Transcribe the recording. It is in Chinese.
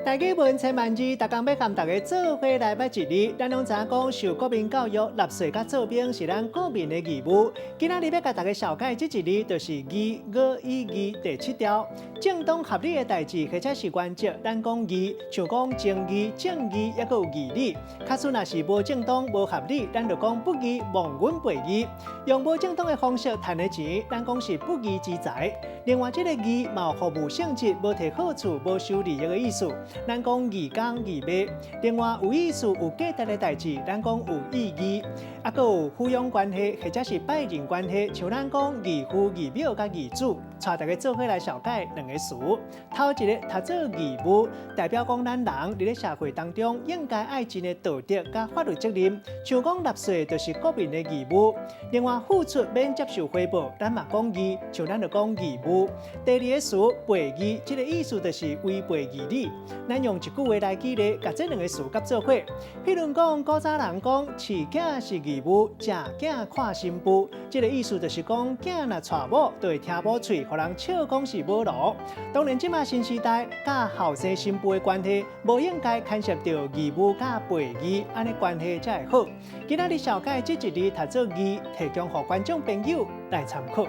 大家问千万字，大家要和大家做伙来捌一字。咱拢知影讲，受国民教育，纳税甲做兵是咱国民的义务。今仔日要甲大家小解这一字，就是义，我以义第7条。正当合理的代志，或者是原则，咱讲义，像讲正义、正义，也有义理。假使若是无正当、无合理，咱就讲不义，忘恩背义。用无正当的方式赚的钱，咱讲是不义之财。另外，这个义嘛有服务性质，无摕好处、无收利益的意思。咱讲义工义卖。另外有意思、有价值的代志，咱讲有意义。还有抚养关系，或者是拜人关系，像咱讲义父、义表甲义子。带大家做伙来小解两个词。头一个读做义务，代表讲咱人伫咧社会当中应该爱尽的道德甲法律责任，像讲纳税就是国民的义务。另外付出免接受回报，咱嘛讲义，像咱就讲义务。第二个词背义，这个意思就是违背义理。咱用一句话来举例，甲这两个词合做伙。譬如讲，古早人讲饲囝是义务，食囝看新妇，这个意思就是讲囝若娶某，就会听某喙，互人笑讲是母奴。当然，即马新时代甲后生新妇的关系，无应该牵涉到义务甲背义，安尼关系才会好。今仔日小解这一字读做义，提供予观众朋友来参考。